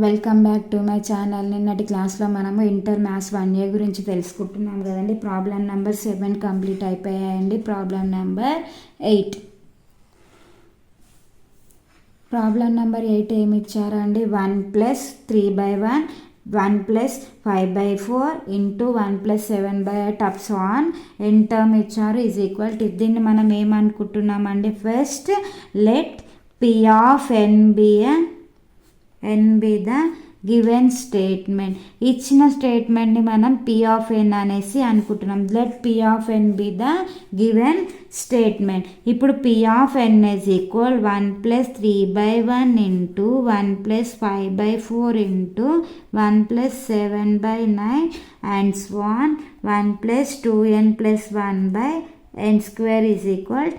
Welcome back to my channel. నిన్నటి క్లాస్లో మనము ఇంటర్ మ్యాథ్స్ 1A గురించి తెలుసుకుంటున్నాం కదండి. ప్రాబ్లం నెంబర్ 7 కంప్లీట్ అయిపోయాయండి. ప్రాబ్లం నెంబర్ 8 ఏమి ఇచ్చారండి? 1 + 3/1 1 + 5/4 ఇంటూ 1 + 7/8 అప్స్ ఆన్ ఎన్ టర్మ్ ఇచ్చారు ఈజ్ ఈక్వల్ టు. దీన్ని మనం ఏమనుకుంటున్నామండి? First let P of n be the given statement. ఇచ్చిన స్టేట్మెంట్ని మనం P ఆఫ్ n అనేసి అనుకుంటున్నాం. Let P of n be the given statement. ఇప్పుడు P of n is equal 1 + 3/1 into 1 + 5/4 into 1 + 7/9 and so on 1 + 2n + 1/n² is equal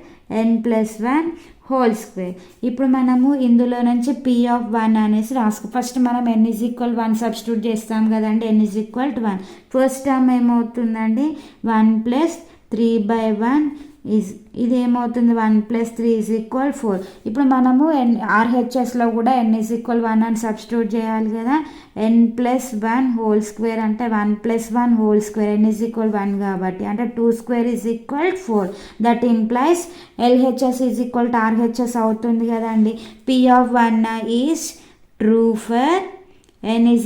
n + 1 whole square. ఇప్పుడు మనము ఇందులో నుంచి P of 1 అనేసి ఫస్ట్ మనం n = 1 substitute చేస్తాం కదండి. n = 1. ఫస్ట్ టర్మ్ ఏమవుతుందండి? 1 + 3/1 ఇది ఏమవుతుంది? 1 + 3 = 4. ఇప్పుడు మనము RHSలో కూడా n = 1 అని సబ్స్టిట్యూట్ చేయాలి కదా. n + 1 హోల్ స్క్వేర్ అంటే 1 + 1 హోల్ స్క్వేర్. n = 1 కాబట్టి అంటే 2² = 4. దట్ ఇంప్లైస్ LHS = RHS అవుతుంది కదండి. P of 1 is true for n =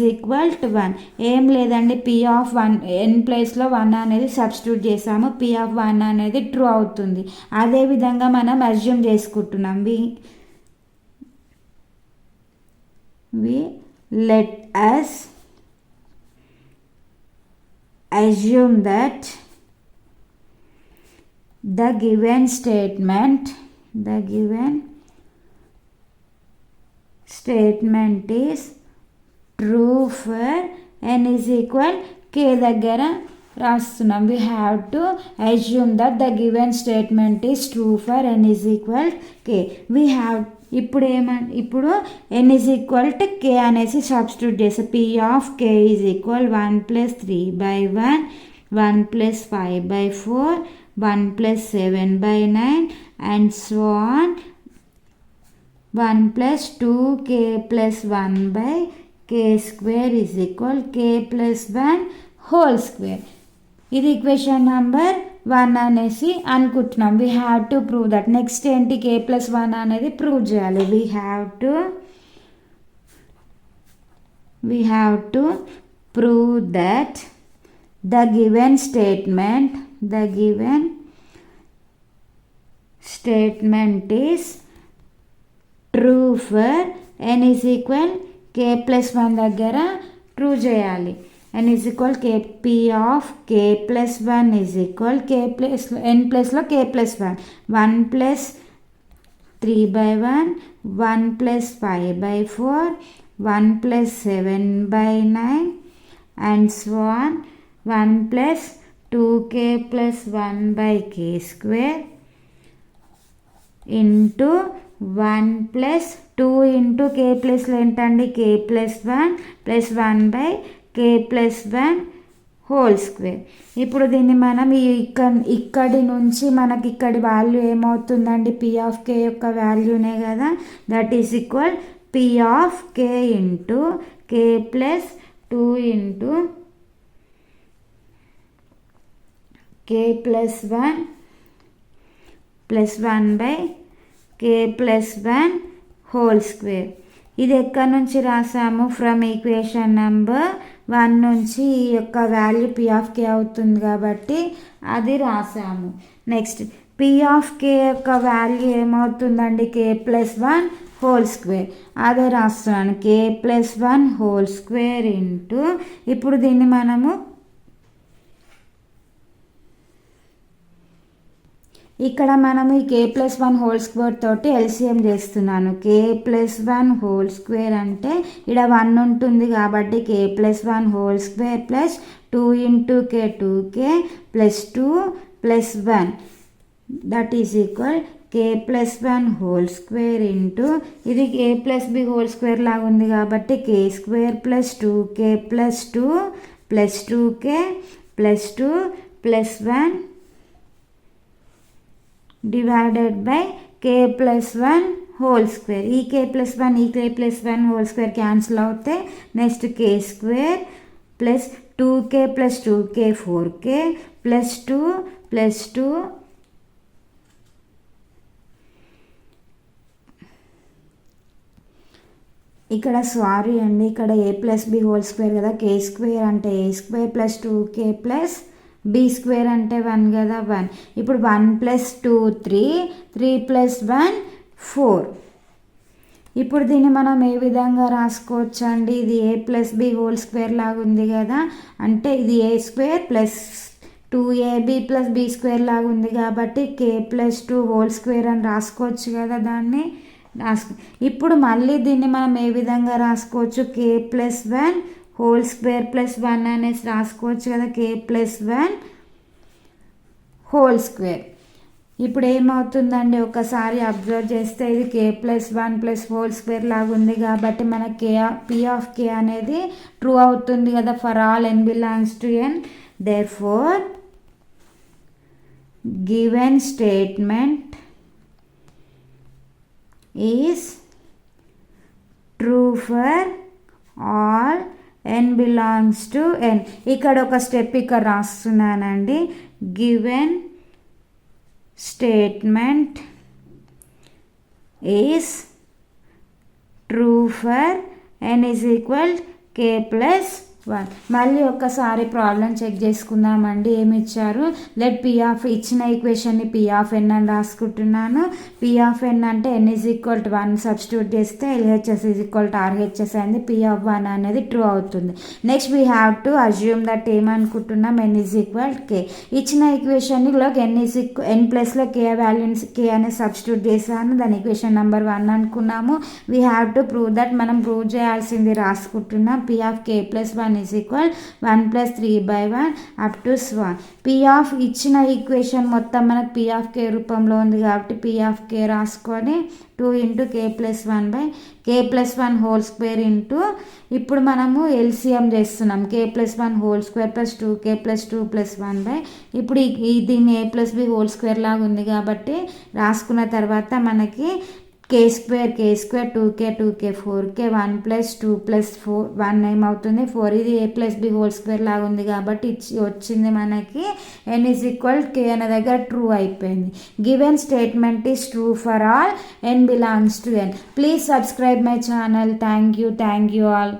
1. ఏం లేదండి, P ఆఫ్ 1 n ప్లేస్లో 1 అనేది సబ్స్టిట్యూట్ చేసాము. P ఆఫ్ 1 అనేది ట్రూ అవుతుంది. అదేవిధంగా మనం అజ్యూమ్ చేసుకుంటున్నాం. we let us assume that the given statement is true for n = k దగ్గర రాస్తున్నాం. we have to assume that the given statement is true for n = k. we have ఇప్పుడు n = k అనేసి substitute చేస్తే P of k = 1 + 3/1 1 + 5/4 1 + 7/9 and so on 1 + 2k + 1/k² is equal k + 1 whole square. ఇది equation number 1 అనేసి అనుకుంటున్నాం. We have to prove that. Next ఏంటి? k + 1 అనేది prove చేయాలి. We have to prove that the given statement is true for n = k + 1 దగ్గర prove చేయాలి. n = k. P of k + 1 n ప్లేస్లో k + 1 1 + 3/1 1 + 5/4 1 + 7/9 and so on 1 + 2k + 1/k² into 1 + 2 into k ప్లేస్లో ఏంటండి? k + 1 + 1/k+1 whole square. ఇప్పుడు దీన్ని మనం ఇక్కడి నుంచి మనకి ఇక్కడి వాల్యూ ఏమవుతుందండి? P ఆఫ్ k యొక్క వాల్యూనే కదా. That is equal P of k into k + 2 into k + 1 + 1/k+1 whole square. ఇది ఎక్కడి నుంచి రాసాము? ఫ్రమ్ ఈక్వేషన్ నెంబర్ 1 నుంచి ఈ యొక్క వాల్యూ P ఆఫ్ k అవుతుంది కాబట్టి అది రాసాము. నెక్స్ట్ P ఆఫ్ k యొక్క వాల్యూ ఏమవుతుందండి? k + 1 whole square. అదే రాస్తున్నాను. k + 1 హోల్ స్క్వేర్ ఇంటూ ఇప్పుడు దీన్ని మనము ఇక్కడ మనము ఈ k + 1 హోల్ స్క్వేర్ తోటి LCM చేస్తున్నాను. k + 1 హోల్ స్క్వేర్ అంటే ఇక్కడ 1 ఉంటుంది కాబట్టి k + 1 whole square plus 2 into k 2k + 2 + 1 that is equal k + 1 whole square into ఇది a + b హోల్ స్క్వేర్ లాగా ఉంది కాబట్టి k² + 2k + 2 + 2k + 2 + 1 divided by k + 1 whole square. ఈ k ప్లస్ 1 ఈ k plus 1 whole square cancel అవుతే next k square plus 2k plus 2k 4k plus 2 plus 2 ఇక్కడ sorry అండి, ఇక్కడ a plus B whole square కదా, k square అంటే a square plus 2k plus B square అంటే 1 కదా 1. ఇప్పుడు 1 ప్లస్ 2 3, 3 ప్లస్ 1 4. ఇప్పుడు దీన్ని మనం ఏ విధంగా రాసుకోవచ్చు అండి, ఇది a plus B whole square లాగా ఉంది కదా, అంటే ఇది a square plus 2ab plus B square లాగా ఉంది కాబట్టి k ప్లస్ 2 హోల్ స్క్వేర్ అని రాసుకోవచ్చు కదా దాన్ని. ఇప్పుడు మళ్ళీ దీన్ని మనం ఏ విధంగా రాసుకోవచ్చు, k plus 1 whole square plus 1 అనేసి రాసుకోవచ్చు కదా, k ప్లస్ 1 హోల్ స్క్వేర్. ఇప్పుడు ఏమవుతుందండి, ఒకసారి అబ్జర్వ్ చేస్తే ఇది k plus 1 plus whole square లాగా ఉంది కాబట్టి మన p ఆఫ్ k అనేది ట్రూ అవుతుంది కదా for all n belongs to n. Therefore given statement is true for all n belongs to n. ఇక్కడ ఒక స్టెప్ ఇక్కడ రాస్తున్నానండి, given statement is true for n is equal k plus 1. మళ్ళీ ఒక్కసారి problem check చేసుకుందామండి. ఏమి ఇచ్చారు, లెట్ p ఆఫ్ ఇచ్చిన ఈక్వేషన్ని p ఆఫ్ n అని రాసుకుంటున్నాను. p ఆఫ్ n అంటే n is equal to 1 substitute చేస్తే LHS is equal to RHS అయింది, p ఆఫ్ 1 అనేది ట్రూ అవుతుంది. Next we have to assume that ఏమనుకుంటున్నాం, n ఈజ్ ఈక్వల్ k. ఇచ్చిన ఈక్వేషన్లో n ప్లస్లో k వాల్యూస్ k అనేది సబ్స్టిట్యూట్ చేశాను, దాని ఈక్వేషన్ నెంబర్ 1 అనుకున్నాము. We have to prove that, మనం ప్రూవ్ చేయాల్సింది రాసుకుంటున్నాం, p of k plus 1 is equal 1 plus 3/1 up to 1. p of ఇచ్చిన ఈక్వేషన్ మొత్తం మనకు p ఆఫ్ k రూపంలో ఉంది కాబట్టి p ఆఫ్ k రాసుకొని 2 into k plus 1/k plus 1 whole square into, ఇప్పుడు మనము ఎల్సిఎం చేస్తున్నాం, k plus 1 whole square plus 2k plus 2 plus 1/, ఇప్పుడు దీన్ని a plus B whole square లాగా ఉంది కాబట్టి రాసుకున్న తర్వాత మనకి k square 2k 4k 1 plus 2 plus 1 ఏమవుతుంది 4. ఇది a plus B whole square లాగా ఉంది కాబట్టి వచ్చింది మనకి n ఈజ్ ఈక్వల్ k అనే దగ్గర ట్రూ అయిపోయింది. Given statement is true for all n belongs to n. Please subscribe my channel. Thank you all.